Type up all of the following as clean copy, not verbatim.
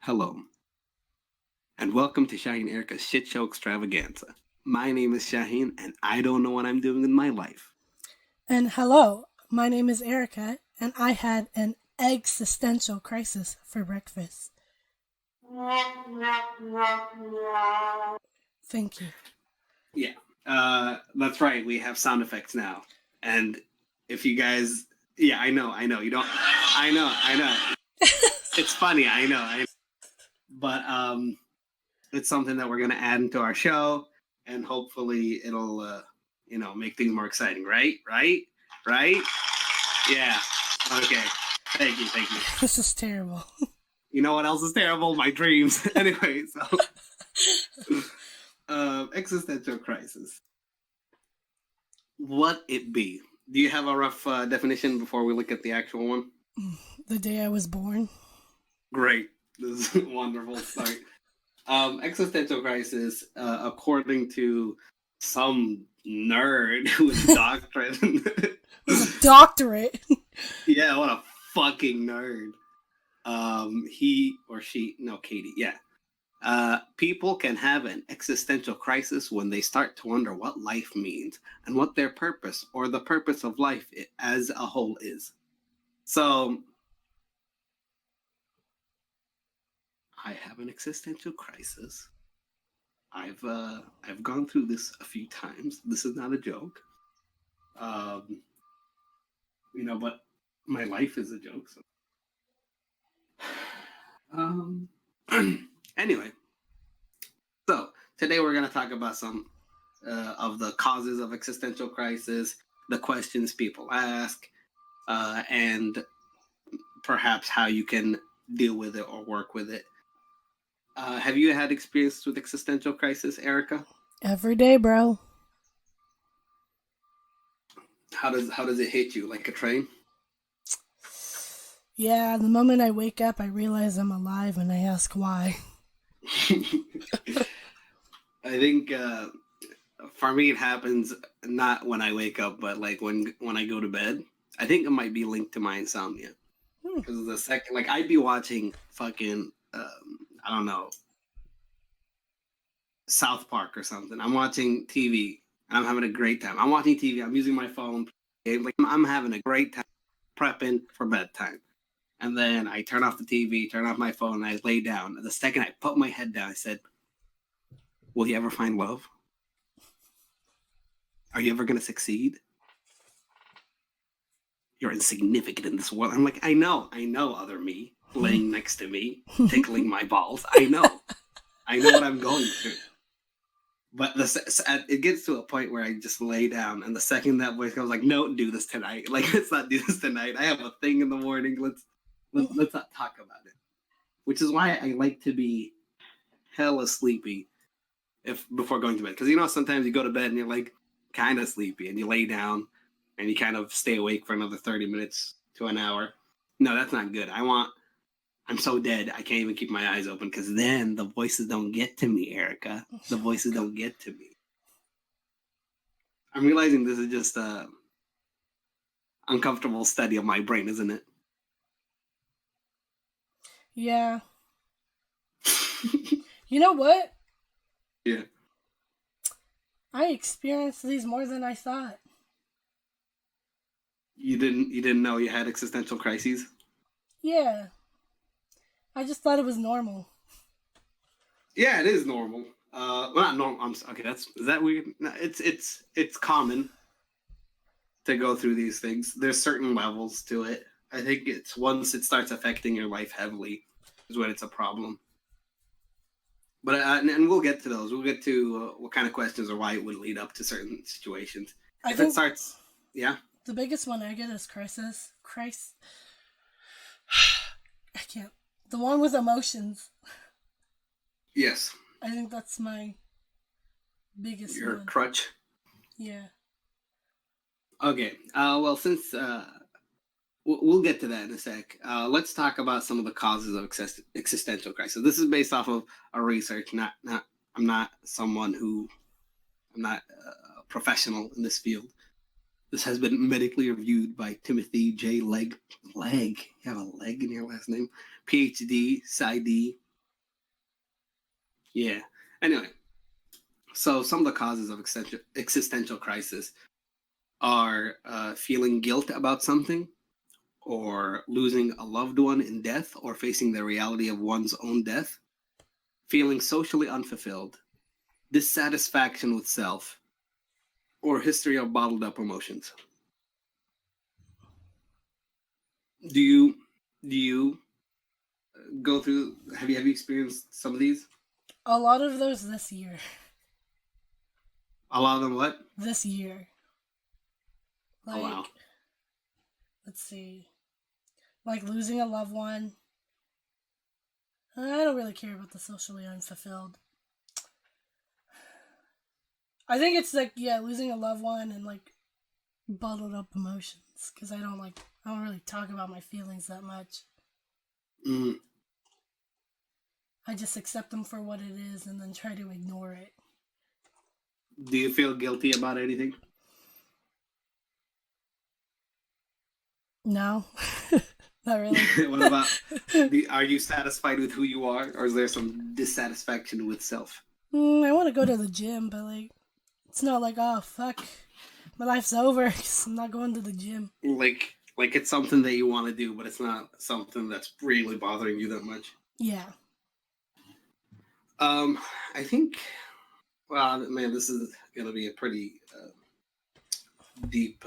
Hello, and welcome to Shaheen Erica's Shitshow Extravaganza. My name is Shaheen, and I don't know what I'm doing in my life. And hello, my name is Erica, and I had an existential crisis for breakfast. Thank you. Yeah, that's right. We have sound effects now, and if you guys, yeah, I know. You don't. I know. It's funny. I know. But it's something that we're gonna add into our show, and hopefully it'll, make things more exciting. Right. Yeah. Okay. Thank you. This is terrible. You know what else is terrible? My dreams. Anyway, so existential crisis. What it be? Do you have a rough definition before we look at the actual one? The day I was born. Great. This is a wonderful start. Existential crisis, according to some nerd with a doctorate. With a doctorate. Yeah, what a fucking nerd. He or she, no, Katie, yeah. People can have an existential crisis when they start to wonder what life means and what their purpose or the purpose of life as a whole is. So, I have an existential crisis. I've gone through this a few times. This is not a joke. Um, but my life is a joke. So, um, anyway, so today we're gonna talk about some of the causes of existential crisis, the questions people ask, and perhaps how you can deal with it or work with it. Have you had experience with existential crisis, Erica? Every day, bro. How does it hit you like a train? Yeah, the moment I wake up, I realize I'm alive and I ask why. I think for me it happens not when I wake up, but like when I go to bed. I think it might be linked to my insomnia Hmm. because the second, like, I'd be watching fucking I don't know, South Park or something. I'm watching TV and I'm having a great time. I'm watching TV. I'm using my phone. Like, I'm having a great time prepping for bedtime. And then I turn off the TV, turn off my phone, and I lay down. And the second I put my head down, I said, "Will you ever find love? Are you ever going to succeed? You're insignificant in this world." I'm like, I know, other me laying next to me, tickling my balls. I know what I'm going through. But it gets to a point where I just lay down, and the second that voice comes, like, "No, do this tonight. Like, let's not do this tonight. I have a thing in the morning. Let's not talk about it." Which is why I like to be hella sleepy if before going to bed, because sometimes you go to bed and you're like kind of sleepy, and you lay down and you kind of stay awake for another 30 minutes to an hour. No, that's not good. I'm so dead I can't even keep my eyes open, because then the voices don't get to me, Erica. The voices don't get to me. I'm realizing this is just a uncomfortable study of my brain, isn't it? Yeah. You know what? Yeah. I experienced these more than I thought. You didn't know you had existential crises? Yeah. I just thought it was normal. Yeah, it is normal. Well, not normal. Okay. Is that weird? No, it's common to go through these things. There's certain levels to it. I think it's once it starts affecting your life heavily is when it's a problem. But and we'll get to those. We'll get to what kind of questions or why it would lead up to certain situations. I If it think starts, yeah, the biggest one I get is crisis. I can't. The one with emotions. yes, I think that's my biggest your one. crutch. Yeah. Okay. Well, since we'll get to that in a sec. Let's talk about some of the causes of existential crisis. This is based off of a research. Not. I'm not someone who. I'm not a professional in this field. This has been medically reviewed by Timothy J. Leg. You have a leg in your last name. PhD, PsyD. Yeah. Anyway, so some of the causes of existential crisis are feeling guilt about something, or losing a loved one in death, or facing the reality of one's own death, feeling socially unfulfilled, dissatisfaction with self, or history of bottled up emotions. Do you do you go through? Have you experienced some of these? A lot of those this year. A lot of them. What? This year. Oh wow. Like, let's see. Like losing a loved one. I don't really care about the socially unfulfilled. I think it's like, yeah, losing a loved one and like bottled up emotions. Because I don't really talk about my feelings that much. Mm. I just accept them for what it is and then try to ignore it. Do you feel guilty about anything? No, not really. What about? Are you satisfied with who you are, or is there some dissatisfaction with self? I want to go to the gym, but like, it's not like, oh fuck, my life's over because I'm not going to the gym. Like it's something that you want to do, but it's not something that's really bothering you that much. Yeah. I think. Well, man, this is gonna be a pretty deep.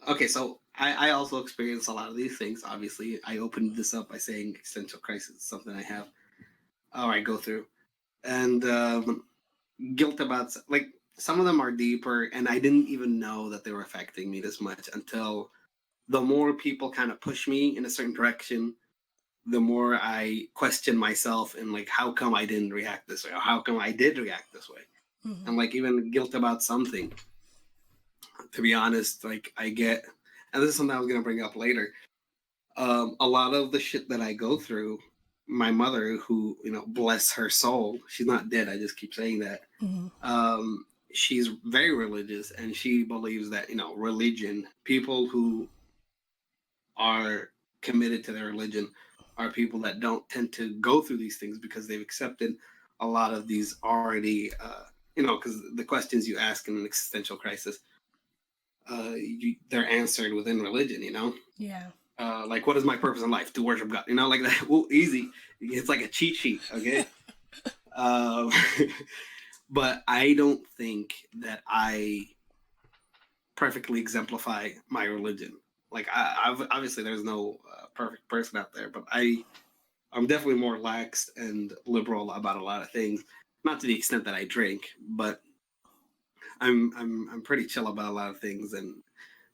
Okay, so I also experience a lot of these things. Obviously, I opened this up by saying existential crisis is something I have, or I go through, and guilt about, like, some of them are deeper, and I didn't even know that they were affecting me this much until the more people kind of push me in a certain direction, the more I question myself and like, how come I didn't react this way, or how come I did react this way, and like even guilt about something. To be honest, like I get, and this is something I was gonna bring up later. A lot of the shit that I go through, my mother, who, bless her soul, she's not dead. I just keep saying that. She's very religious, and she believes that religion, people who are committed to their religion, are people that don't tend to go through these things because they've accepted a lot of these already. Because the questions you ask in an existential crisis, they're answered within religion. Yeah. Like, what is my purpose in life? To worship God. Like that. Well, easy. It's like a cheat sheet. Okay. um, but I don't think that I perfectly exemplify my religion. Like, obviously there's no perfect person out there, but I'm definitely more lax and liberal about a lot of things. Not to the extent that I drink, but I'm pretty chill about a lot of things, and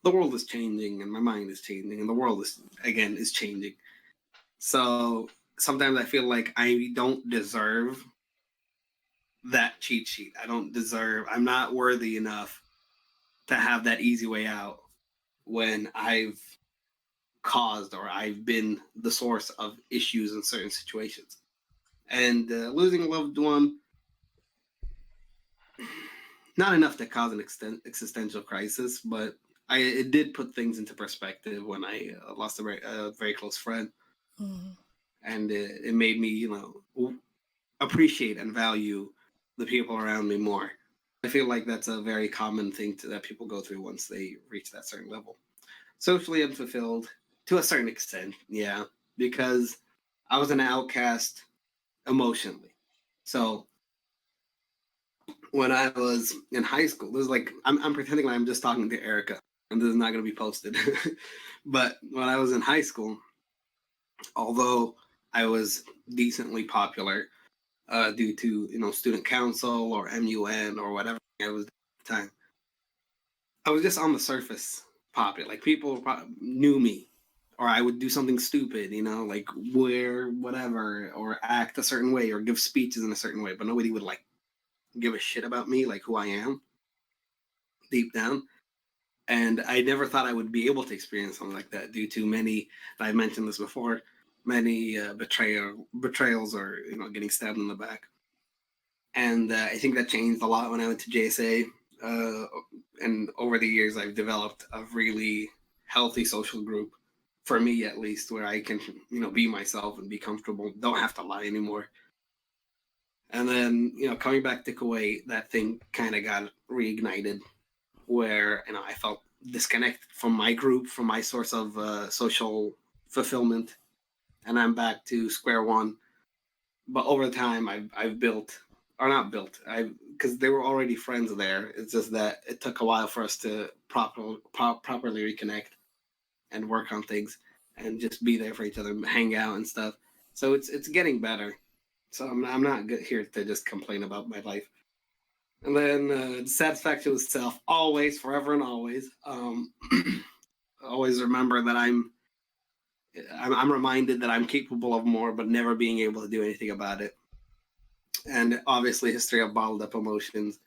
the world is changing, and my mind is changing, and the world is changing. So sometimes I feel like I don't deserve that cheat sheet. I'm not worthy enough to have that easy way out when I've caused, or I've been the source of issues in certain situations. And losing a loved one, not enough to cause an existential crisis, but it did put things into perspective when I lost a very close friend. And it made me, appreciate and value the people around me more. I feel like that's a very common thing that people go through once they reach that certain level. Socially unfulfilled to a certain extent, yeah, because I was an outcast emotionally. So when I was in high school, this is like, I'm pretending like I'm just talking to Erica, and this is not going to be posted. But when I was in high school, although I was decently popular, due to student council or MUN or whatever I was at the time, I was just on the surface popular. Like, people knew me, or I would do something stupid, like wear whatever, or act a certain way, or give speeches in a certain way, but nobody would like give a shit about me, like who I am deep down. And I never thought I would be able to experience something like that due to many, I've mentioned this before, many betrayals, or getting stabbed in the back. And I think that changed a lot when I went to JSA. And over the years, I've developed a really healthy social group, for me at least, where I can, be myself and be comfortable. Don't have to lie anymore. And then, coming back to Kuwait, that thing kind of got reignited where, I felt disconnected from my group, from my source of social fulfillment. And I'm back to square one. But over time, I've built, or not built, because they were already friends there. It's just that it took a while for us to properly reconnect and work on things and just be there for each other, hang out and stuff. So it's getting better. So I'm not good here to just complain about my life. And then satisfaction with self, always, forever and always. Always remember that I'm reminded that I'm capable of more, but never being able to do anything about it. And obviously, history of bottled up emotions.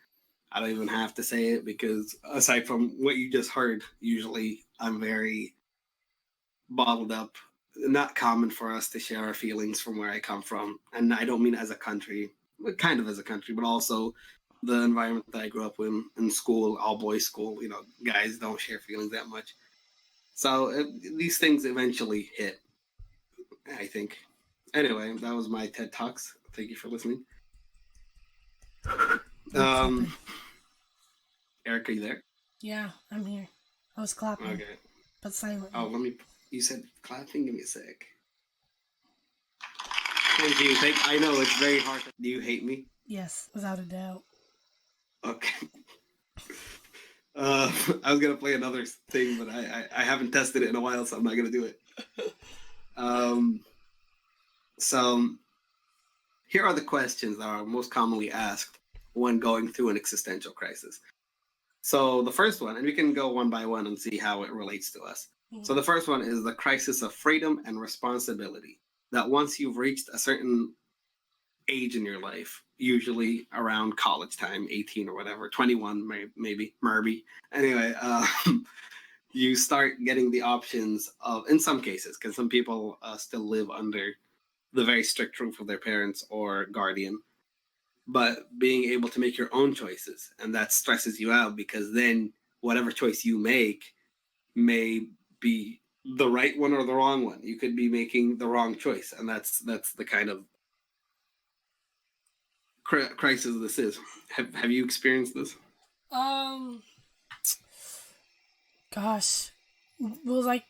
I don't even have to say it because aside from what you just heard, usually I'm very bottled up. Not common for us to share our feelings from where I come from. And I don't mean as a country, but kind of as a country, but also the environment that I grew up in school, all boys school, guys don't share feelings that much. So these things eventually hit, I think. Anyway, that was my TED Talks. Thank you for listening. Eric, are you there? Yeah, I'm here. I was clapping. Okay. But silently. Oh, you said clapping? Give me a sec. Thank you. I know it's very hard. Do you hate me? Yes, without a doubt. Okay. I was gonna play another thing, but I haven't tested it in a while, so I'm not gonna do it. So here are the questions that are most commonly asked when going through an existential crisis. So the first one, and we can go one by one and see how it relates to us. Mm-hmm. So the first one is the crisis of freedom and responsibility. That once you've reached a certain age in your life, usually around college time, 18 or whatever, 21 maybe. Anyway, you start getting the options of, in some cases, because some people still live under the very strict roof of their parents or guardian, but being able to make your own choices. And that stresses you out because then whatever choice you make may be the right one or the wrong one. You could be making the wrong choice. And that's the kind of crisis this is. Have you experienced this? Gosh. Well,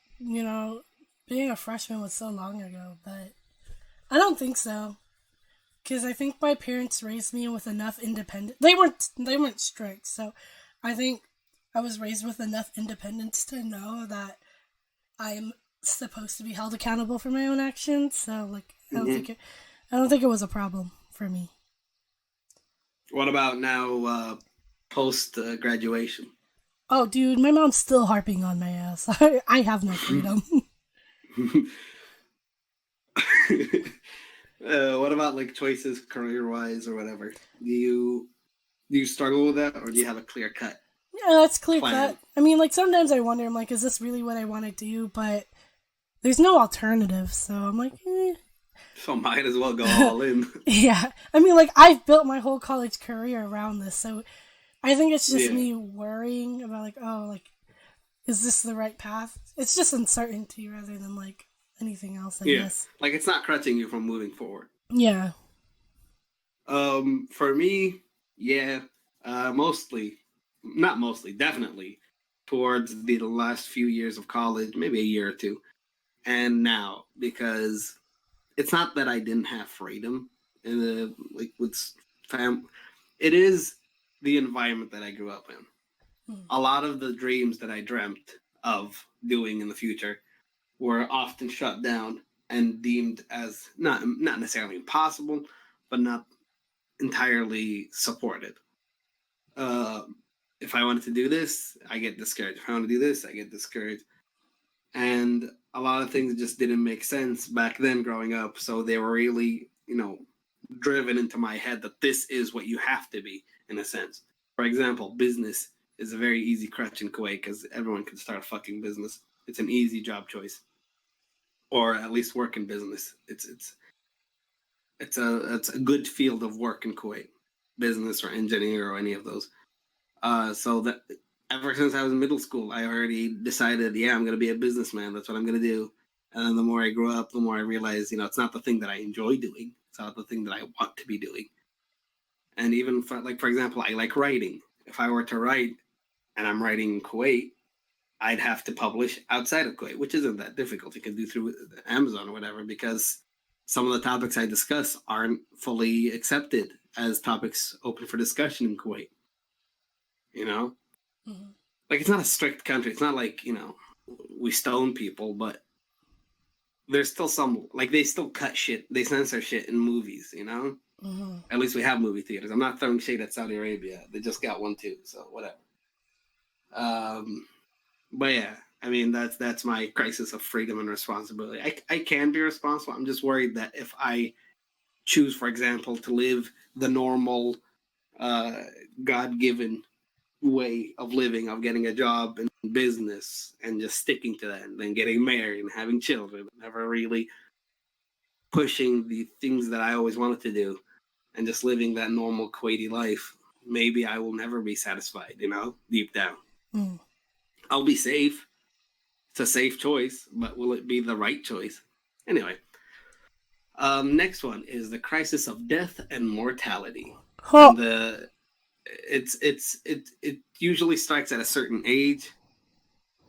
being a freshman was so long ago, but I don't think so. Because I think my parents raised me with enough independence. They weren't strict, so I think I was raised with enough independence to know that I'm supposed to be held accountable for my own actions. So I don't think it was a problem for me. What about now, post graduation? Oh, dude, my mom's still harping on my ass. I have no freedom. What about choices career-wise or whatever? Do you struggle with that, or do you have a clear cut? Yeah, that's clear cut. I mean, sometimes I wonder, I'm is this really what I want to do? But there's no alternative, so I'm like, eh. So might as well go all in. Yeah. I mean, I've built my whole college career around this, so I think it's just me worrying about, is this the right path? It's just uncertainty rather than, anything else, I guess. It's not crutching you from moving forward. Yeah. For me, definitely towards the last few years of college, maybe a year or two, and now, because it's not that I didn't have freedom with fam. It is the environment that I grew up in. A lot of the dreams that I dreamt of doing in the future were often shut down and deemed as not necessarily impossible, but not entirely supported. If I wanted to do this, I get discouraged. If I want to do this, I get discouraged. And a lot of things just didn't make sense back then growing up. So they were really, driven into my head that this is what you have to be, in a sense. For example, business is a very easy crutch in Kuwait because everyone can start a fucking business. It's an easy job choice. Or at least work in business. It's a good field of work in Kuwait. Business or engineer or any of those. So that ever since I was in middle school, I already decided, I'm going to be a businessman. That's what I'm going to do. And then the more I grew up, the more I realized, it's not the thing that I enjoy doing. It's not the thing that I want to be doing. And even for example, I like writing. If I were to write and I'm writing in Kuwait, I'd have to publish outside of Kuwait, which isn't that difficult. You can do through Amazon or whatever, because some of the topics I discuss aren't fully accepted as topics open for discussion in Kuwait. You know, Mm-hmm. like it's not a strict country. It's not like, we stone people, but there's still some, like, they still cut shit. They censor shit in movies. Mm-hmm. At least we have movie theaters. I'm not throwing shade at Saudi Arabia. They just got one too, so whatever. But yeah, I mean that's my crisis of freedom and responsibility. I can be responsible. I'm just worried that if I choose, for example, to live the normal, uh, God-given way of living, of getting a job and business and just sticking to that, and then getting married and having children, never really pushing the things that I always wanted to do, and just living that normal Kuwaiti life, maybe I will never be satisfied, deep down. Mm. I'll be safe. It's a safe choice, but will it be the right choice? Anyway, next one is the crisis of death and mortality. Huh. And it usually starts at a certain age.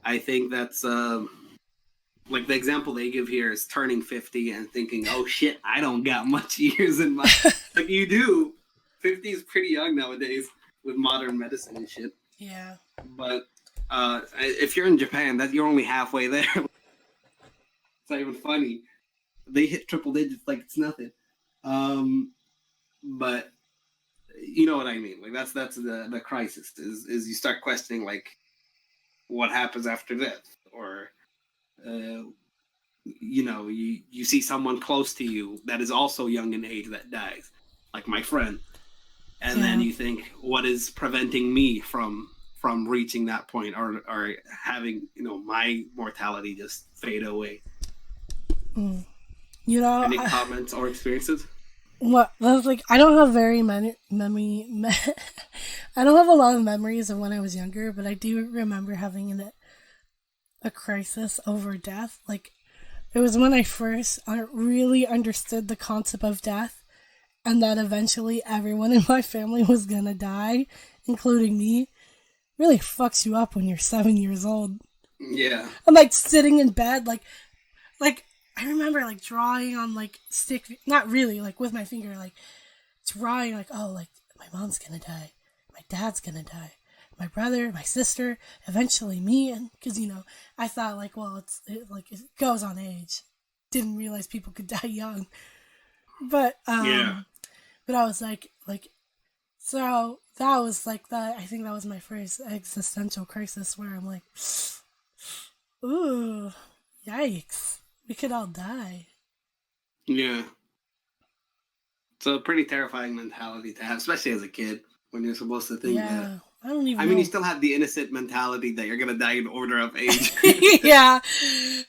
I think that's like the example they give here is turning 50 and thinking, oh shit, I don't got much years in my like you do. 50 is pretty young nowadays with modern medicine and shit. Yeah. But if you're in Japan, that you're only halfway there. It's not even funny. They hit triple digits like it's nothing. But you know what I mean. Like that's the crisis is you start questioning like what happens after death, or you see someone close to you that is also young in age that dies, like my friend, and then Yeah. you think, what is preventing me from reaching that point, or having my mortality just fade away? Mm. You know, Any comments or experiences? what that's like, I don't have very many I don't have a lot of memories of when I was younger, but I do remember having a crisis over death. Like, it was when I first really understood the concept of death, and that eventually everyone in my family was gonna die, including me. Really fucks you up when you're 7 years old. Yeah. I'm like sitting in bed, like I remember like drawing on like stick, not really like with my finger, like drawing like, oh, like my mom's gonna die, my dad's gonna die, my brother, my sister, eventually me, and because I thought like, well, it goes on age. Didn't realize people could die young, but Yeah. but I was like so that was like that. I think that was my first existential crisis where I'm like, ooh, yikes, we could all die. Yeah. It's a pretty terrifying mentality to have, especially as a kid, when you're supposed to think that. Yeah, I don't even I mean, know. you still have the innocent mentality that you're gonna die in order of age. Yeah,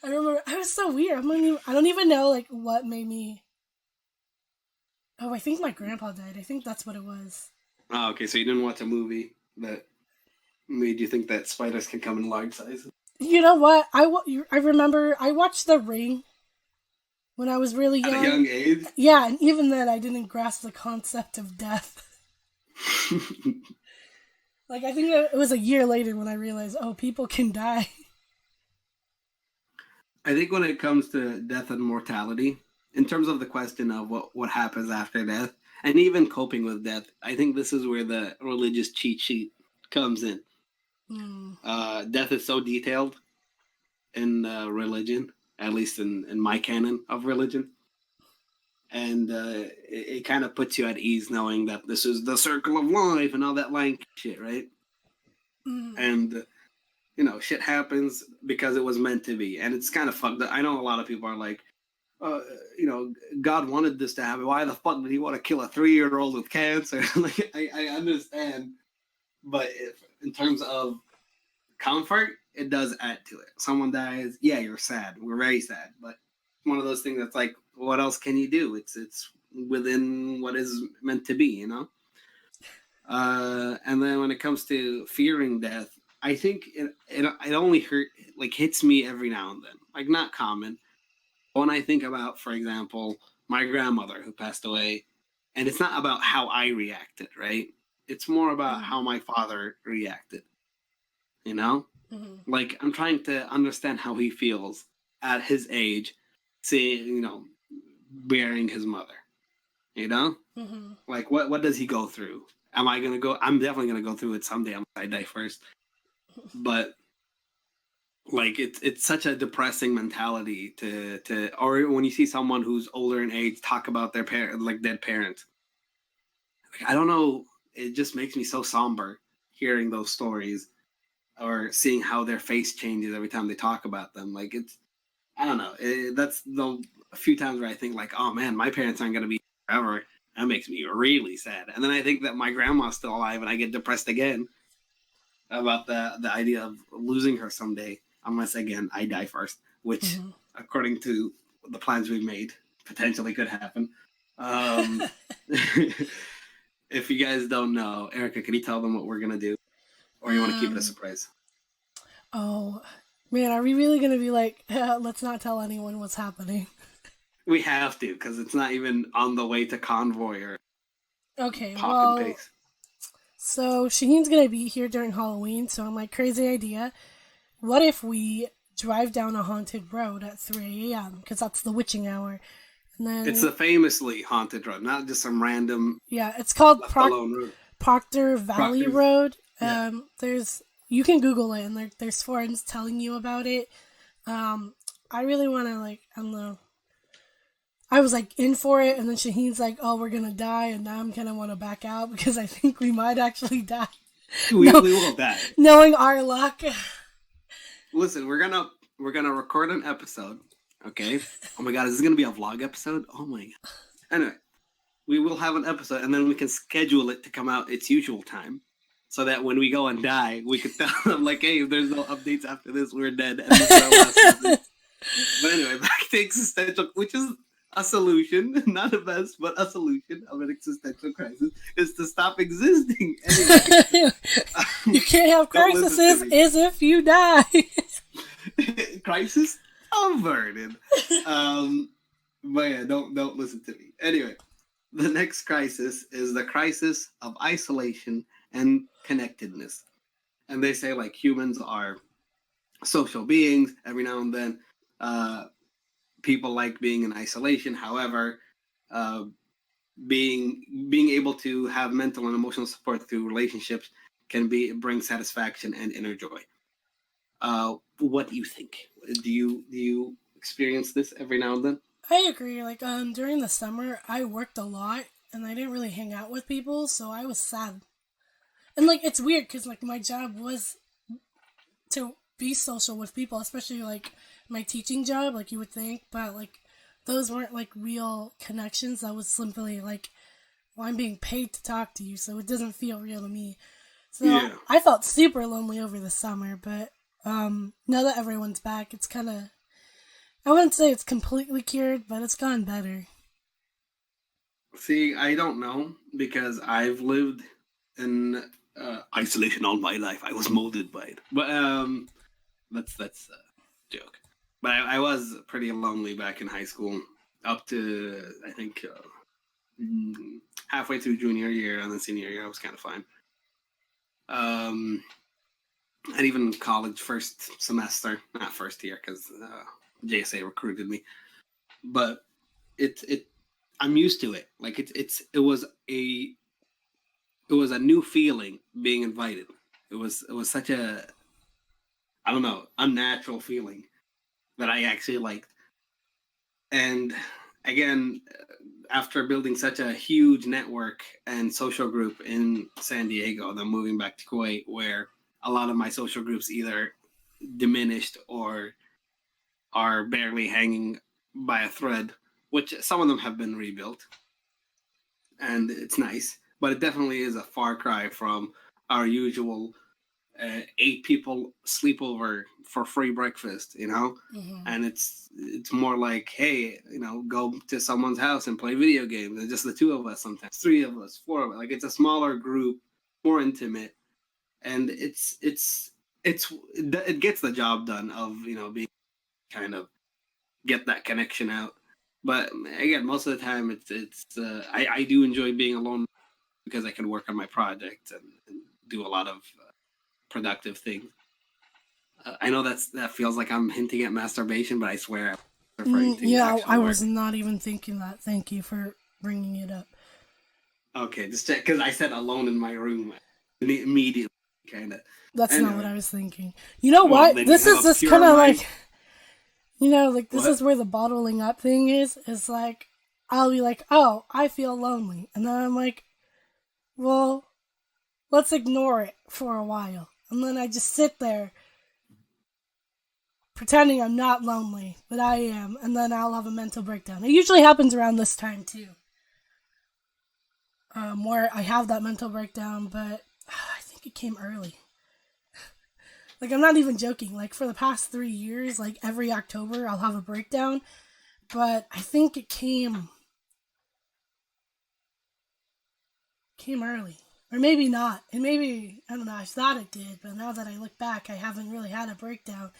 I remember. I was so weird. I don't even know like what made me. Oh, I think my grandpa died. I think that's what it was. Oh, okay. So you didn't watch a movie that made you think that spiders can come in large sizes? You know what? I remember I watched The Ring when I was really At a young. young age? Yeah, and even then I didn't grasp the concept of death. Like, I think it was a year later when I realized, oh, people can die. I think when it comes to death and mortality, in terms of the question of what happens after death, and even coping with death, I think this is where the religious cheat sheet comes in. Mm. Death is so detailed in religion, at least in my canon of religion. And it kind of puts you at ease knowing that this is the circle of life and all that like shit, right? Mm. And shit happens because it was meant to be, and it's kind of fucked up. I know a lot of people are like, uh, God wanted this to happen. Why the fuck did He want to kill a 3-year-old with cancer? Like, I understand, but in terms of comfort, it does add to it. Someone dies, yeah, you're sad. We're very sad, but one of those things that's like, what else can you do? It's within what is meant to be. And then when it comes to fearing death, I think it only hits me every now and then, like not common. When I think about, for example, my grandmother who passed away, And it's not about how I reacted, right? It's more about Mm-hmm. how my father reacted, you know? Mm-hmm. Like, I'm trying to understand how he feels at his age, seeing, burying his mother, you know? Mm-hmm. Like, what does he go through? Am I gonna go? I'm definitely gonna go through it someday. I die first, but like it's such a depressing mentality to or when you see someone who's older in age talk about their parent like dead parents. Like, I don't know, it just makes me so somber hearing those stories or seeing how their face changes every time they talk about them. Like it's I don't know. That's the a few times where I think like, oh man, my parents aren't gonna be forever. That makes me really sad. And then I think that my grandma's still alive, and I get depressed again about the idea of losing her someday, unless again I die first, which Mm-hmm. according to the plans we've made, potentially could happen. Um, if you guys don't know, Erica, can you tell them what we're gonna do, or you want to keep it a um. surprise? Oh, man, are we really gonna be like, let's not tell anyone what's happening? We have to because it's not even on the way to convoy or Okay, pop and well, pace. so Shaheen's gonna be here during Halloween, so I'm like, crazy idea. What if we drive down a haunted road at 3 a.m. because that's the witching hour, and It's then the famously haunted road, not just some random yeah, it's called left alone road. Proctor Valley Proctor's, Road. yeah. There's you can Google it, and there's forums telling you about it. I really want to like I don't know. I was like in for it, and then Shaheen's like, "Oh, we're gonna die," and now I'm gonna want to back out because I think we might actually die. We No, we will die. knowing our luck. Listen, we're gonna record an episode. Okay. Oh my god, is this gonna be a vlog episode? Oh my god. Anyway, we will have an episode, and then we can schedule it to come out its usual time, so that when we go and die, we could tell them like, "Hey, if there's no updates after this, we're dead, and this is our last message." But anyway, back to existential, which is a solution, not the best, but a solution of an existential crisis is to stop existing. Anyway, You can't have don't listen to crises me. as if you die. Crisis averted. But yeah, don't listen to me. Anyway, the next crisis is the crisis of isolation and connectedness. And they say like humans are social beings. Every now and then, people like being in isolation. However, uh, being able to have mental and emotional support through relationships can bring satisfaction and inner joy. What do you think? Do you experience this every now and then? I agree. Like during the summer, I worked a lot and I didn't really hang out with people, so I was sad. And like it's weird because like my job was to be social with people, especially like my teaching job. Like you would think, but like those weren't like real connections. That was simply like, well, I'm being paid to talk to you, so it doesn't feel real to me. So Yeah. I felt super lonely over the summer, but now that everyone's back, it's kind of I wouldn't say it's completely cured, but it's gone better. See, I don't know because I've lived in isolation all my life. I was molded by it. But that's a joke. But I was pretty lonely back in high school, up to I think halfway through junior year, and then senior year I was kind of fine. Um, and even college first semester, not first year because JSA recruited me, but it I'm used to it. Like it was a new feeling being invited. It was such a I don't know unnatural feeling that I actually liked. And again, after building such a huge network and social group in San Diego, then moving back to Kuwait, where a lot of my social groups either diminished or are barely hanging by a thread, which some of them have been rebuilt, and it's nice, but it definitely is a far cry from our usual 8 people sleepover for free breakfast, Hmm. and it's more like, hey, go to someone's house and play video games, and just the two of us, sometimes 3 of us, 4 of us, like it's a smaller group, more intimate, and it gets the job done of being kind of get that connection out. But again, most of the time, I do enjoy being alone because I can work on my projects and do a lot of productive things. I know that feels like I'm hinting at masturbation, but I swear I'm referring to Yeah, I actual work. was not even thinking that. Thank you for bringing it up. Okay, just check because I said alone in my room immediately, kind of. That's not what Anyway, I was thinking. You know well, what? then you This have is a just kind pure of mind. like, like this What? is where the bottling up thing is. It's like, I'll be like, oh, I feel lonely. And then I'm like, well, let's ignore it for a while. And then I just sit there pretending I'm not lonely, but I am. And then I'll have a mental breakdown. It usually happens around this time too. Where I have that mental breakdown, but I think it came early. Like, I'm not even joking. Like, for the past 3 years, like, every October, I'll have a breakdown. But I think it came early. Or maybe not. And maybe, I don't know, I thought it did. But now that I look back, I haven't really had a breakdown.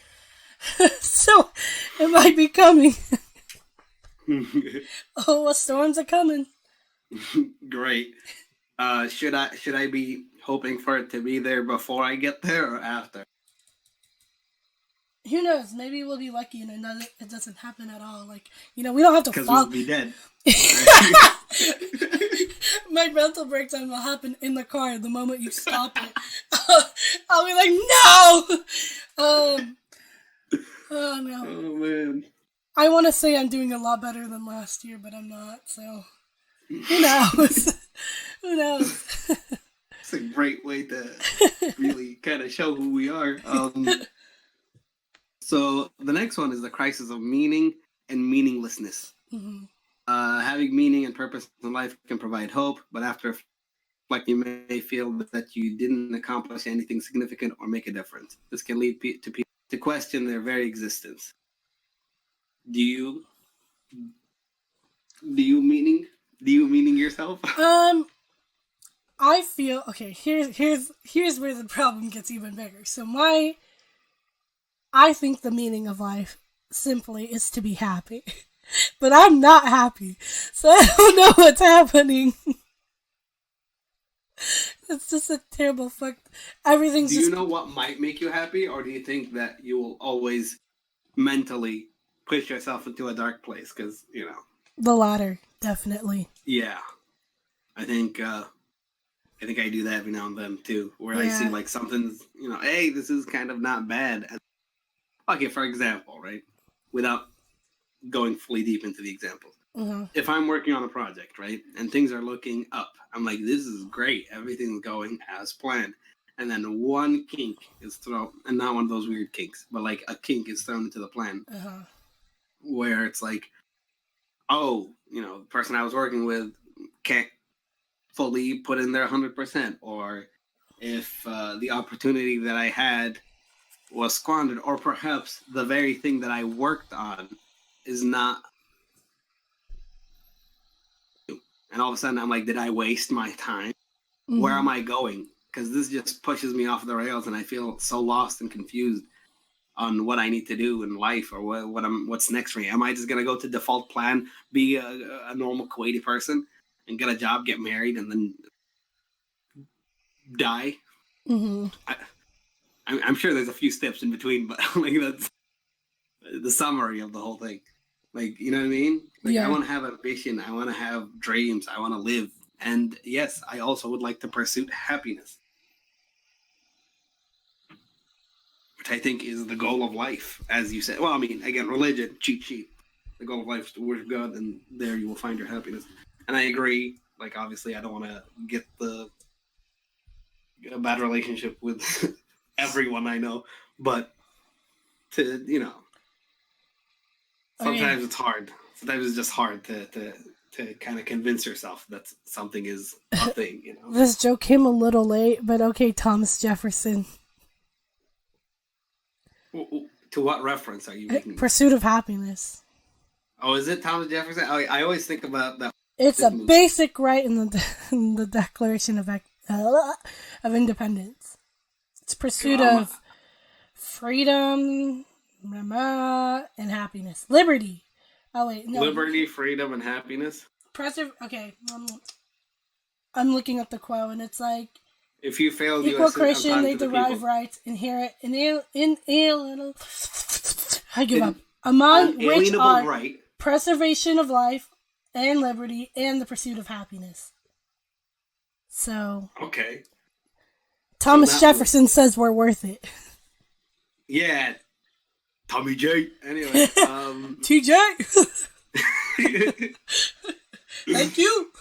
So, it might be coming. Oh, what storms are coming. Great. Should I be hoping for it to be there before I get there or after? Who knows? Maybe we'll be lucky and it doesn't happen at all. Like, we don't have to Because we'll follow. be dead. My mental breakdown will happen in the car the moment you stop it. I'll be like, no! Oh no. Oh man. I want to say I'm doing a lot better than last year, but I'm not, so who knows? Who knows? It's a great way to really kind of show who we are. So the next one is the crisis of meaning and meaninglessness. Mm-hmm. Having meaning and purpose in life can provide hope, but after like you may feel that you didn't accomplish anything significant or make a difference. This can lead to people to question their very existence. Do you do you meaning do you meaning yourself? I feel okay. Here's where the problem gets even bigger. So I think the meaning of life simply is to be happy. But I'm not happy. So I don't know what's happening. It's just a terrible fuck. Everything's Do you just know what might make you happy, or do you think that you will always mentally push yourself into a dark place? Because the latter, definitely. yeah, I think I do that every now and then too, where I see Yeah. like something's hey, this is kind of not bad. Okay, for example, right, without going fully deep into the examples. Mm-hmm. If I'm working on a project, right, and things are looking up, I'm like, this is great. Everything's going as planned. And then one kink is thrown, and not one of those weird kinks, but like a kink is thrown into the plan Uh-huh. where it's like, oh, the person I was working with can't fully put in their 100%, or if the opportunity that I had was squandered, or perhaps the very thing that I worked on is not. And all of a sudden, I'm like, did I waste my time? Where Mm-hmm. am I going? Because this just pushes me off the rails, and I feel so lost and confused on what I need to do in life, or what's next for me. Am I just gonna go to default plan, be a normal Kuwaiti person, and get a job, get married, and then die? Mm-hmm. I'm sure there's a few steps in between, but like that's the summary of the whole thing. Like, you know what I mean? Like, I Yeah. want to have ambition. I want to have dreams. I want to live. And yes, I also would like to pursue happiness, which I think is the goal of life, as you said. Well, I mean, again, religion, cheat sheet. The goal of life is to worship God, and there you will find your happiness. And I agree. Like, obviously, I don't want to get a bad relationship with everyone I know, but to Okay. sometimes it's hard. Sometimes it's just hard to kind of convince yourself that something is a thing. This joke came a little late, but okay, Thomas Jefferson. To what reference are you making this? Pursuit of happiness. Oh, is it Thomas Jefferson? I always think about that. It's a Movie. basic right in the Declaration of Independence. It's pursuit of freedom and happiness, liberty. Oh wait, no. Liberty, freedom, and happiness. Okay, I'm looking at the quote, and it's like If you failed, equal I'm creation, talking they to the derive people. rights inherent inalienable. I give up. Among which Unalienable are right. preservation of life and liberty and the pursuit of happiness. So Okay. Thomas Jefferson says we're worth it. Yeah. Tommy J. Anyway. TJ. Thank you.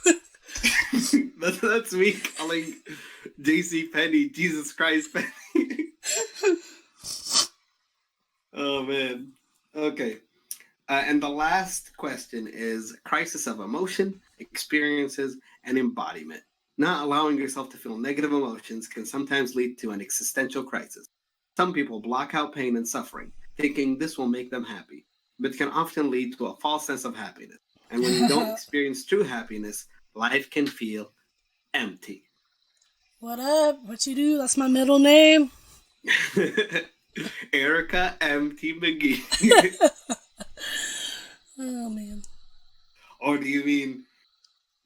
That's me calling JC Penny Jesus Christ Penny. Oh man. Okay. And the last question is crisis of emotion, experiences, and embodiment. Not allowing yourself to feel negative emotions can sometimes lead to an existential crisis. Some people block out pain and suffering, thinking this will make them happy, but can often lead to a false sense of happiness. And when you don't experience true happiness, life can feel empty. What up? What you do? That's my middle name. Erica M.T. McGee. Oh, man. Or do you mean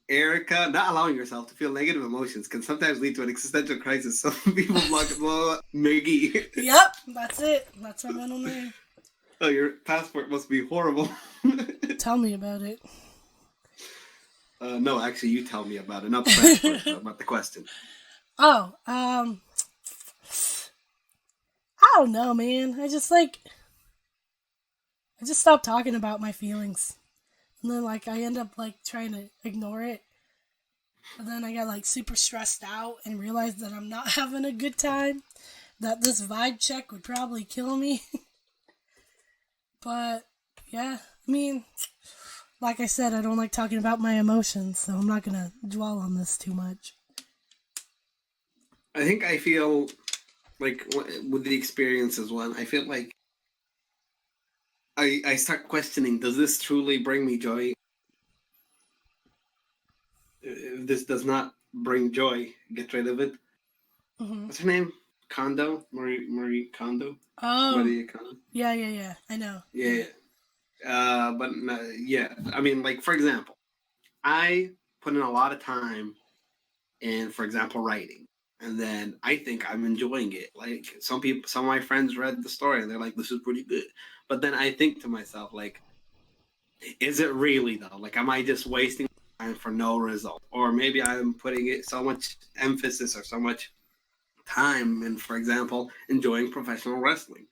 Erica? Not allowing yourself to feel negative emotions can sometimes lead to an existential crisis. Some people block McGee. Yep, that's it. That's my middle name. Oh, your passport must be horrible. Tell me about it. No, actually, you tell me about it. Not the passport, about the question. Oh, I don't know, man. I just stopped talking about my feelings. And then, I end up, trying to ignore it. And then I got, super stressed out and realized that I'm not having a good time. That this vibe check would probably kill me. But, yeah, I mean, like I said, I don't like talking about my emotions, so I'm not going to dwell on this too much. I think I feel like with the experiences one, I feel like I start questioning, does this truly bring me joy? If this does not bring joy, get rid of it. Mm-hmm. What's her name? Kondo? Marie Kondo? Oh. Marie Kondo? Yeah. I know. Yeah. But yeah, I mean, for example, I put in a lot of time in, for example, writing. And then I think I'm enjoying it. Some of my friends read the story and they're like, this is pretty good. But then I think to myself, is it really though? Am I just wasting time for no result? Or maybe I'm putting it so much emphasis or so much time in, for example, enjoying professional wrestling.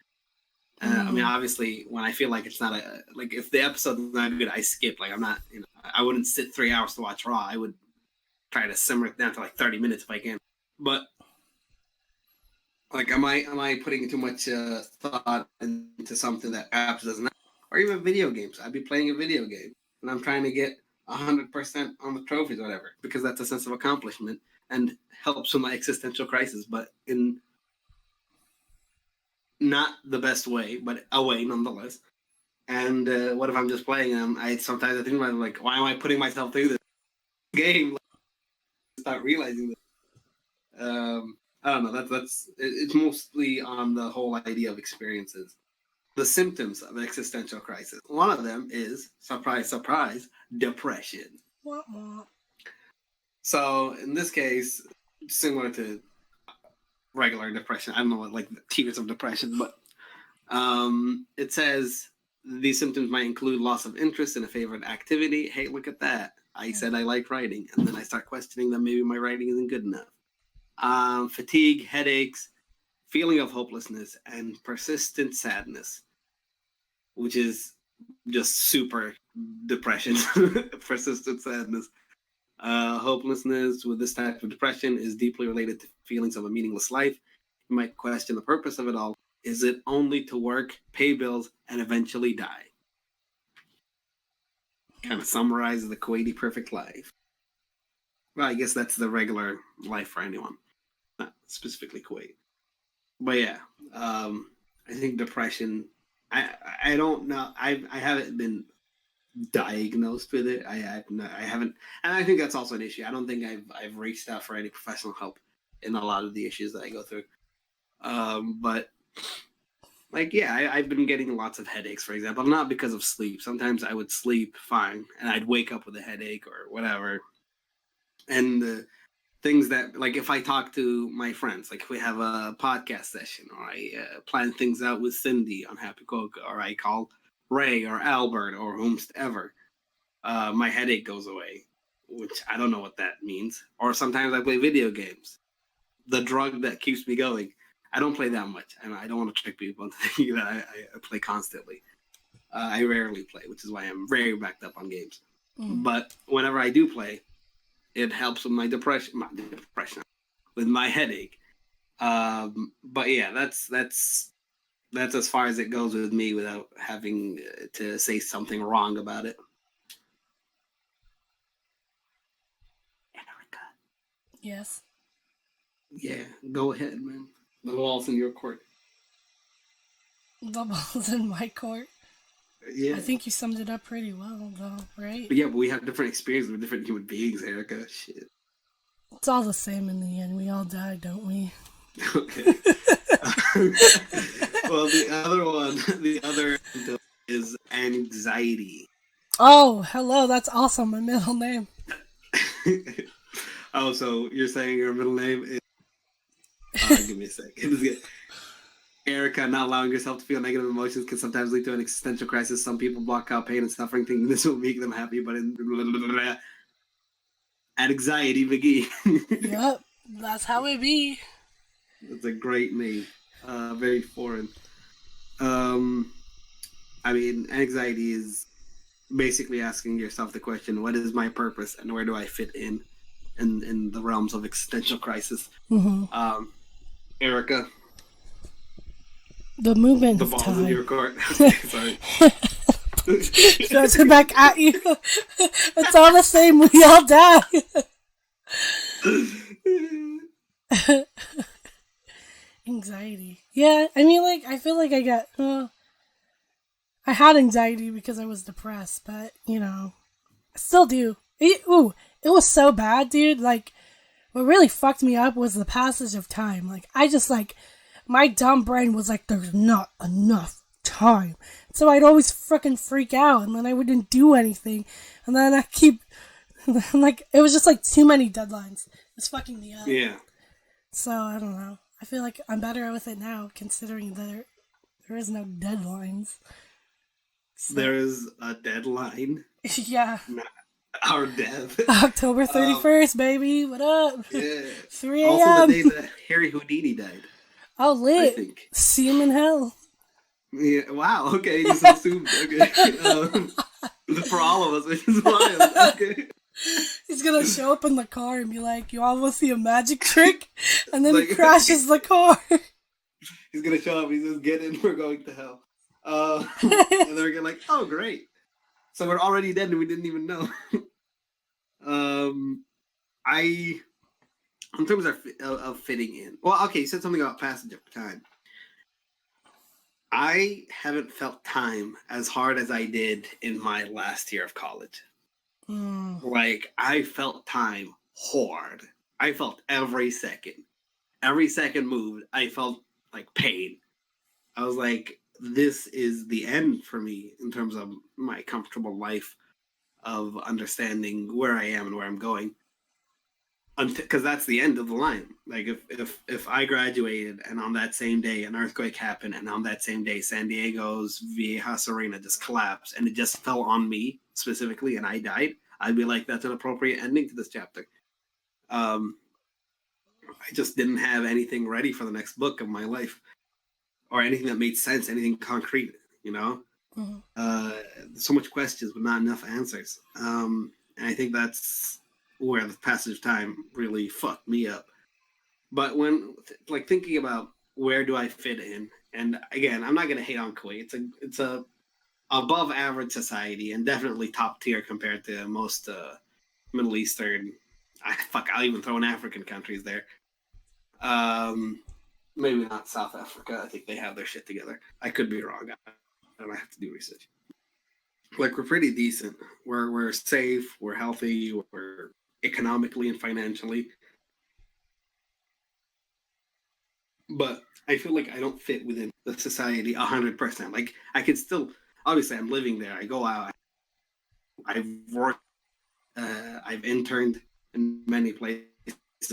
I mean, obviously, when I feel like it's not if the episode is not good, I skip. I'm not, I wouldn't sit 3 hours to watch Raw. I would try to simmer it down to 30 minutes if I can. But am I putting too much thought into something that perhaps does not? Or even video games. I'd be playing a video game and I'm trying to get 100% on the trophies or whatever, because that's a sense of accomplishment and helps with my existential crisis, but in not the best way, but a way nonetheless. And what if I'm just playing them? Sometimes I think about why am I putting myself through this game? Start realizing that. I don't know. It's mostly on the whole idea of experiences. The symptoms of existential crisis. One of them is, surprise, surprise, depression. So in this case, similar to regular depression, I don't know what the tiers of depression, but it says these symptoms might include loss of interest in a favorite activity. Hey, look at that. I said I like writing, and then I start questioning that maybe my writing isn't good enough. Fatigue, headaches, feeling of hopelessness, and persistent sadness, which is just super depression. Persistent sadness. Hopelessness with this type of depression is deeply related to feelings of a meaningless life. You might question the purpose of it all. Is it only to work, pay bills, and eventually die? Kind of summarizes the Kuwaiti perfect life. Well, I guess that's the regular life for anyone, not specifically Kuwait. But yeah, I think depression. I don't know. I haven't been diagnosed with it. I haven't, and I think that's also an issue. I don't think I've reached out for any professional help in a lot of the issues that I go through. But Like, yeah, I've been getting lots of headaches, for example, not because of sleep. Sometimes I would sleep fine and I'd wake up with a headache or whatever. And the things that, like, if I talk to my friends, like if we have a podcast session, or I plan things out with Cindy on Happy Coca, or I call Ray or Albert or whomsoever, my headache goes away, which I don't know what that means. Or sometimes I play video games, the drug that keeps me going. I don't play that much, and I don't want to trick people into thinking that I play constantly. I rarely play, which is why I'm very backed up on games. But whenever I do play, it helps with my depression, with my headache. But yeah, that's as far as it goes with me without having to say something wrong about it. Erica. Yes. Yeah, go ahead, man. The ball's in your court. The ball's in my court. Yeah. I think you summed it up pretty well, though, right? But yeah, but we have different experiences with different human beings, Erica. Shit. It's all the same in the end. We all die, don't we? Okay. Well, the other is anxiety. Oh, hello. That's also my middle name. Oh, so you're saying your middle name is... give me a second. Erica, not allowing yourself to feel negative emotions can sometimes lead to an existential crisis. Some people block out pain and suffering, thinking this will make them happy, but anxiety McGee. Yep, that's how it be. That's a great name. Very foreign. I mean, anxiety is basically asking yourself the question, what is my purpose and where do I fit in the realms of existential crisis? Mm-hmm. Erica, the movement the of ball's time. in your court. Sorry. Throws it back at you. It's all the same. We all die. Anxiety. Yeah, I mean, like, I feel like I had anxiety because I was depressed, but, I still do. It was so bad, dude. Like, what really fucked me up was the passage of time. Like, my dumb brain was like, there's not enough time. So I'd always freaking freak out, and then I wouldn't do anything. And then like, it was just like too many deadlines. It's fucking me up. Yeah. So, I don't know. I feel like I'm better with it now, considering that there is no deadlines. So. There is a deadline. Yeah. Our death. October 31st, baby. What up? Yeah. 3 a.m. Also the day that Harry Houdini died. Oh, lit. I think. See him in hell. Yeah. Wow. Okay. You just assumed. Okay. For all of us, which is wild. Okay. He's gonna show up in the car and be like, "You all want to see a magic trick?" And then he crashes the car. He's gonna show up. He says, "Get in. We're going to hell." And they're gonna like, "Oh, great! So we're already dead and we didn't even know." In terms of fitting in. Well, okay, you said something about passage of time. I haven't felt time as hard as I did in my last year of college. Like, I felt time hard. I felt every second. Every second moved, I felt like pain. I was like, this is the end for me in terms of my comfortable life of understanding where I am and where I'm going. Because that's the end of the line. Like, if I graduated and on that same day an earthquake happened, and on that same day San Diego's Viejas Arena just collapsed and it just fell on me specifically and I died, I'd be like, that's an appropriate ending to this chapter. I just didn't have anything ready for the next book of my life, or anything that made sense, anything concrete, so much questions but not enough answers. And I think that's where the passage of time really fucked me up. But when thinking about where do I fit in, and again, I'm not going to hate on Kuwait. It's a above average society and definitely top tier compared to most Middle Eastern. I'll even throw in African countries there. Maybe not South Africa. I think they have their shit together. I could be wrong. I don't have to do research. Like, we're pretty decent. We're safe. We're healthy. We're economically and financially. but I feel like I don't fit within the society 100%. Like I could still, obviously, I'm living there. I go out. I've worked. I've interned in many places.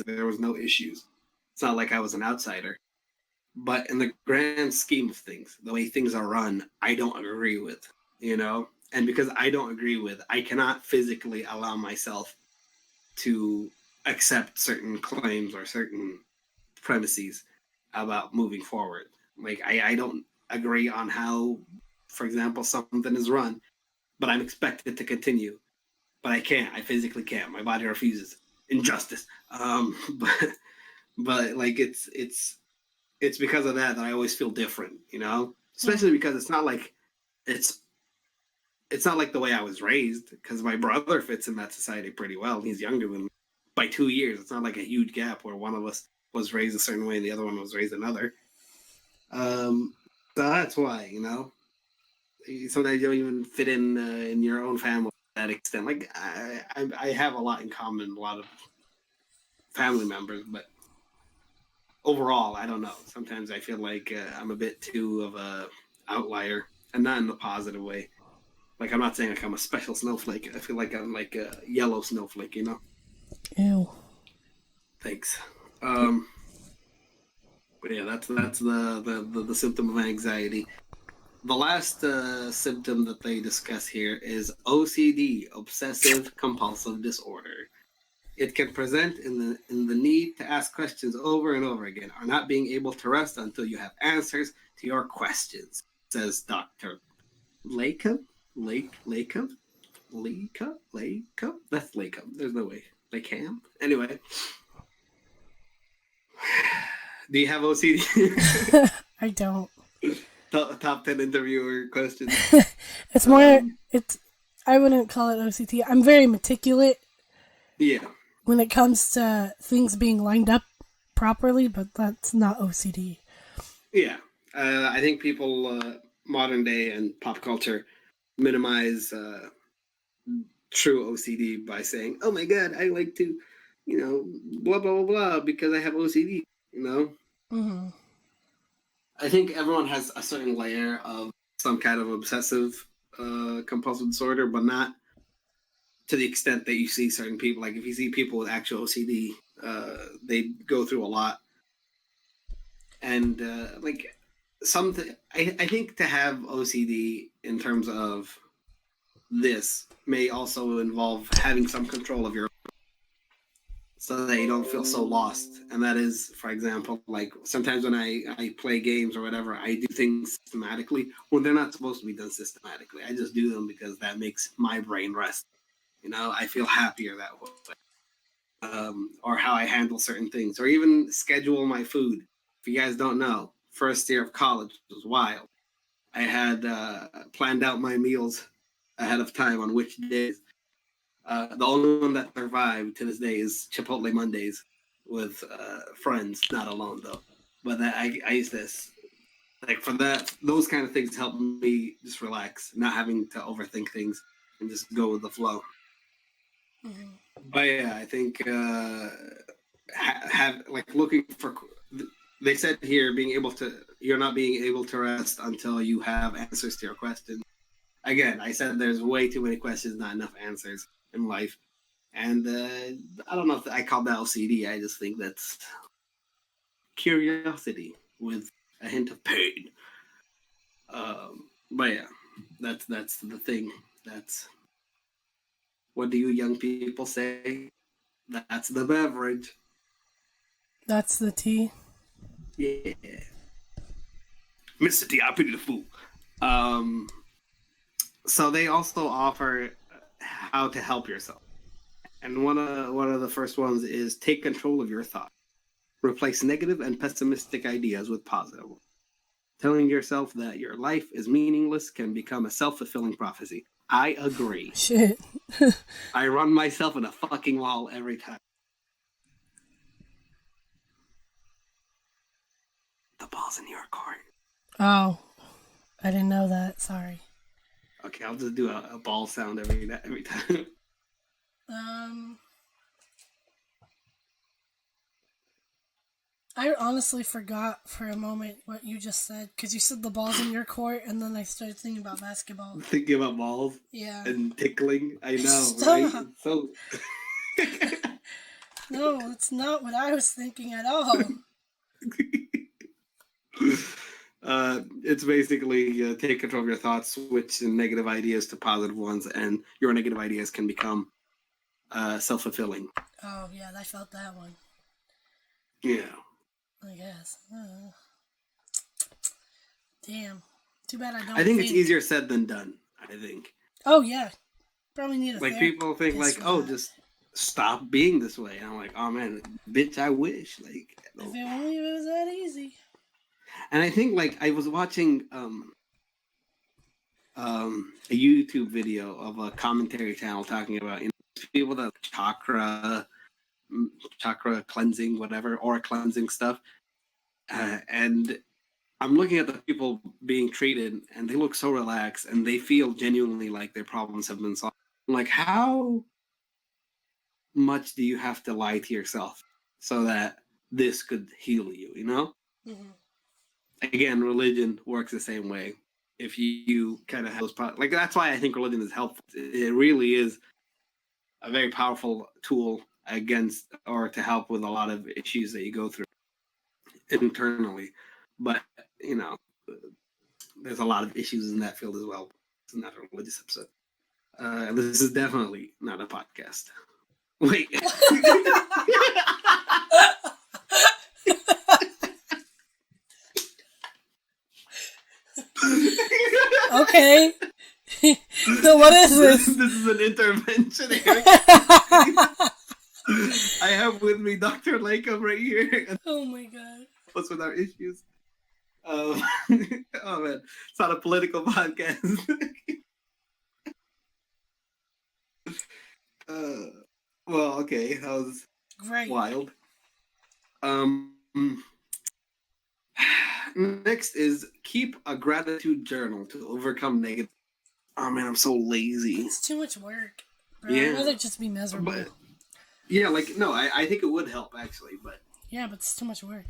There was no issues. It's not like I was an outsider. But in the grand scheme of things, the way things are run, I don't agree with. You know, and because I don't agree with, I cannot physically allow myself to accept certain claims or certain premises about moving forward. Like I don't agree on how, for example, something is run, but I'm expected to continue. But I can't. I physically can't. My body refuses. Injustice. But like it's because of that I always feel different. You know, especially because it's it's not like the way I was raised. Because my brother fits in that society pretty well. He's younger than me by 2 years. It's not like a huge gap where one of us was raised a certain way and the other one was raised another. So that's why, you know, sometimes you don't even fit in your own family to that extent. Like I have a lot in common, a lot of family members, but overall, I don't know. Sometimes I feel like I'm a bit too of a outlier, and not in a positive way. Like I'm not saying like I'm a special snowflake. I feel like I'm like a yellow snowflake, you know. Ew. Thanks. But yeah, that's the symptom of anxiety. The last symptom that they discuss here is OCD, obsessive compulsive disorder. It can present in the need to ask questions over and over again, or not being able to rest until you have answers to your questions, says Dr. Lacob. Lacob? Lacob? That's Lacob. There's no way. Lacam? Anyway. Do you have OCD? I don't. Top 10 interviewer questions. It's more, it's, I wouldn't call it OCT. I'm very meticulous Yeah. when it comes to things being lined up properly, but that's not OCD. Yeah. I think people, modern day and pop culture, minimize true OCD by saying, oh my God, I like to, you know, blah, blah, blah, blah, because I have OCD, you know? Mm-hmm. I think everyone has a certain layer of some kind of obsessive compulsive disorder, but not to the extent that you see certain people. Like if you see people with actual OCD, they go through a lot. And like something, I think to have OCD in terms of this may also involve having some control of your, so that you don't feel so lost. And that is, for example, like sometimes when I play games or whatever, I do things systematically when they're not supposed to be done systematically. I just do them because that makes my brain rest. You know, I feel happier that way. Or how I handle certain things, or even schedule my food. If you guys don't know, first year of college was wild. I had planned out my meals ahead of time on which days. The only one that survived to this day is Chipotle Mondays with friends, not alone though. But I use this like for that. Those kind of things help me just relax, not having to overthink things and just go with the flow. Mm-hmm. But yeah, I think have like looking for. They said here being able to, you're not being able to rest until you have answers to your questions. Again, I said there's way too many questions, not enough answers in life. And I don't know if I call that OCD. I just think that's curiosity with a hint of pain. But yeah, that's the thing. That's what do you young people say? That's the beverage. That's the T. Yeah, Mr. T, I pity the fool. Um, so they also offer how to help yourself, and one of the first ones is take control of your thoughts. Replace negative and pessimistic ideas with positive ones. Telling yourself that your life is meaningless can become a self-fulfilling prophecy. I agree. Shit. I run myself in a fucking wall every time. The ball's in your court. Oh, I didn't know that. Sorry. Okay, I'll just do a ball sound every time. Um, I honestly forgot for a moment what you just said because you said the ball's in your court, and then I started thinking about basketball. Thinking about balls Yeah. and tickling. I know, Stop. right? So. No, that's not what I was thinking at all. It's basically take control of your thoughts, switch negative ideas to positive ones, and your negative ideas can become self-fulfilling. Oh, yeah, I felt that one. Yeah. I guess. Damn. Too bad I don't I think it's easier said than done, I think. Oh, yeah. Probably need a Like, people think, like, oh, just stop being this way. And I'm like, oh, man, bitch, I wish. Like, if only it was that easy. And I think, like, I was watching a YouTube video of a commentary channel talking about, people that chakra cleansing, whatever, aura cleansing stuff. And I'm looking at the people being treated, and they look so relaxed, and they feel genuinely like their problems have been solved. I'm like, how much do you have to lie to yourself so that this could heal you, Mm-hmm. Again, religion works the same way. If you kind of have those problems, like, that's why I think religion is helpful. It really is a very powerful tool against, or to help with a lot of issues that you go through internally. But, there's a lot of issues in that field as well. It's not a religious episode. This is definitely not a podcast. Wait. Okay. So what is this? This is an intervention, Eric. I have with me Dr. Lakem right here. Oh my god. What's with our issues? Oh man, it's not a political podcast. Well, okay, that was great. Wild. Next is keep a gratitude journal to overcome negative. Oh man, I'm so lazy. It's too much work. Bro. Yeah, I'd rather just be miserable. But yeah, like, no, I think it would help actually, but yeah, but it's too much work.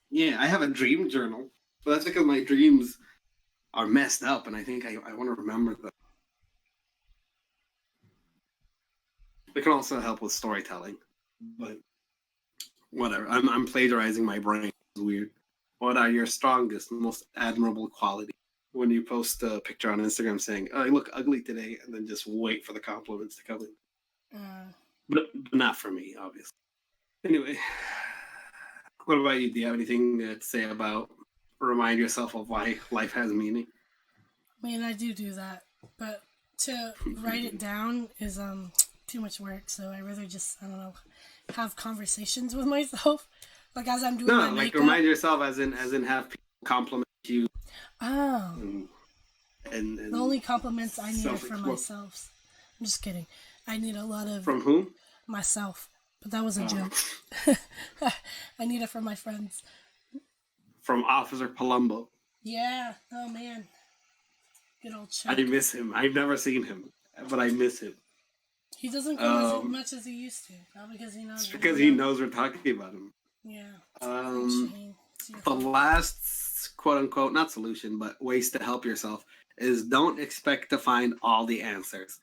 Yeah, I have a dream journal, but that's because my dreams are messed up, and I think I want to remember them. It can also help with storytelling, but whatever. I'm plagiarizing my brain. It's weird. What are your strongest, most admirable qualities? When you post a picture on Instagram saying, "Oh, you look ugly today," and then just wait for the compliments to come in. But not for me, obviously. Anyway, what about you? Do you have anything to say about remind yourself of why life has meaning? I mean, I do that, but to write it down is too much work. So I rather just, I don't know, have conversations with myself, like as I'm doing my makeup. Like remind yourself, as in have people compliment you. Oh. And the only compliments I need are from myself. I'm just kidding. I need a lot of from whom? Myself. But that was a joke. I need it from my friends. From Officer Palumbo. Yeah. Oh man. Good old Chuck. I miss him. I've never seen him, but I miss him. He doesn't come as much as he used to. Probably because he knows. It's because he knows we're talking about him. Yeah. The last quote unquote, not solution, but ways to help yourself is don't expect to find all the answers.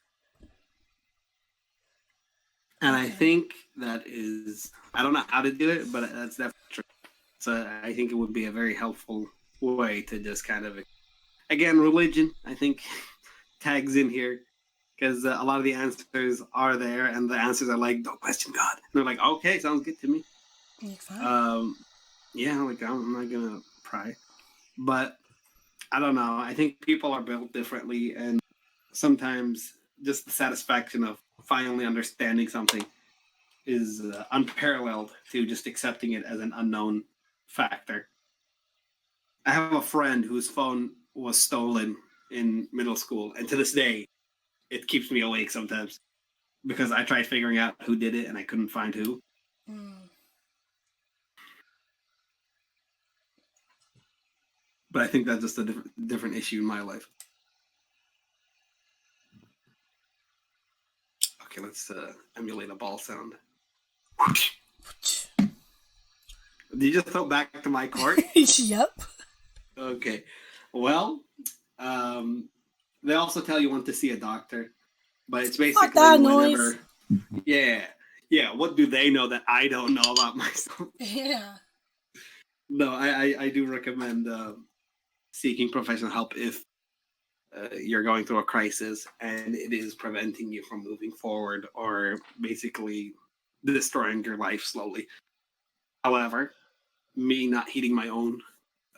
And I think that is, I don't know how to do it, but that's definitely true. So I think it would be a very helpful way to just kind of, again, religion, I think, tags in here. Because a lot of the answers are there, and the answers are like, don't question God. And they're like, okay, sounds good to me. Yeah, like, I'm not going to pry. But I don't know. I think people are built differently, and sometimes just the satisfaction of finally understanding something is unparalleled to just accepting it as an unknown factor. I have a friend whose phone was stolen in middle school, and to this day, it keeps me awake sometimes because I tried figuring out who did it and I couldn't find who. But I think that's just a different issue in my life. Okay, let's emulate a ball sound. Did you just throw back to my court? Yep. Okay. Well, they also tell you when to see a doctor, but it's basically Fuck that whenever. noise. Yeah. Yeah. What do they know that I don't know about myself? Yeah. No, I do recommend seeking professional help if you're going through a crisis and it is preventing you from moving forward or basically destroying your life slowly. However, me not heeding my own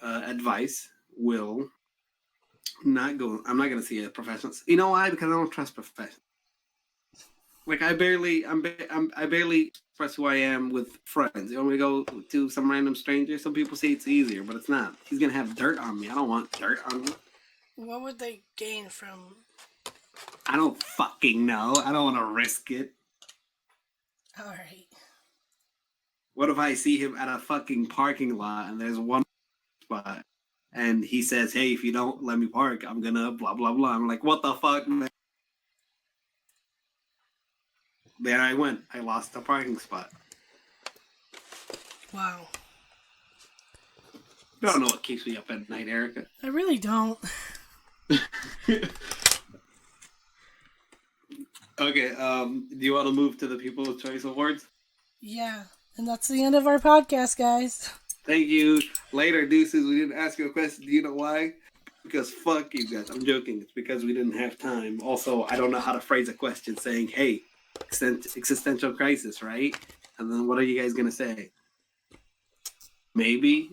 advice will not go. I'm not going to see a professional. You know why? Because I don't trust professionals. Like I barely express who I am with friends. You want me to go to some random stranger? Some people say it's easier, but it's not. He's gonna have dirt on me. I don't want dirt on me. What would they gain from? I don't fucking know. I don't want to risk it. All right. What if I see him at a fucking parking lot and there's one spot and he says, "Hey, if you don't let me park, I'm gonna blah blah blah." I'm like, "What the fuck, man?" There I went. I lost the parking spot. Wow. You don't know what keeps me up at night, Erica. I really don't. Okay, do you want to move to the People's Choice Awards? Yeah. And that's the end of our podcast, guys. Thank you. Later, deuces. We didn't ask you a question. Do you know why? Because fuck you guys. I'm joking. It's because we didn't have time. Also, I don't know how to phrase a question saying, "Hey, existential crisis," right? And then what are you guys gonna say? Maybe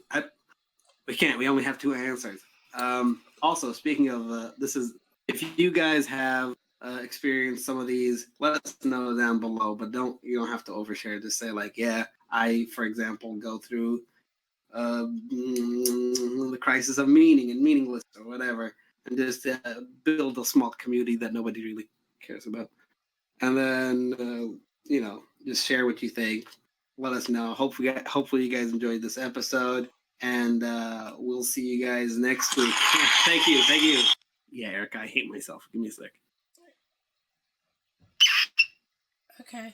we can't. We only have two answers. Also, speaking of this is if you guys have experienced some of these, let us know down below. But you don't have to overshare. Just say like, yeah, I, for example, go through the crisis of meaning and meaningless or whatever, and just build a small community that nobody really cares about. And then just share what you think. Let us know. Hopefully you guys enjoyed this episode, and we'll see you guys next week. Thank you. Yeah, Eric, I hate myself. Give me a sec. Okay.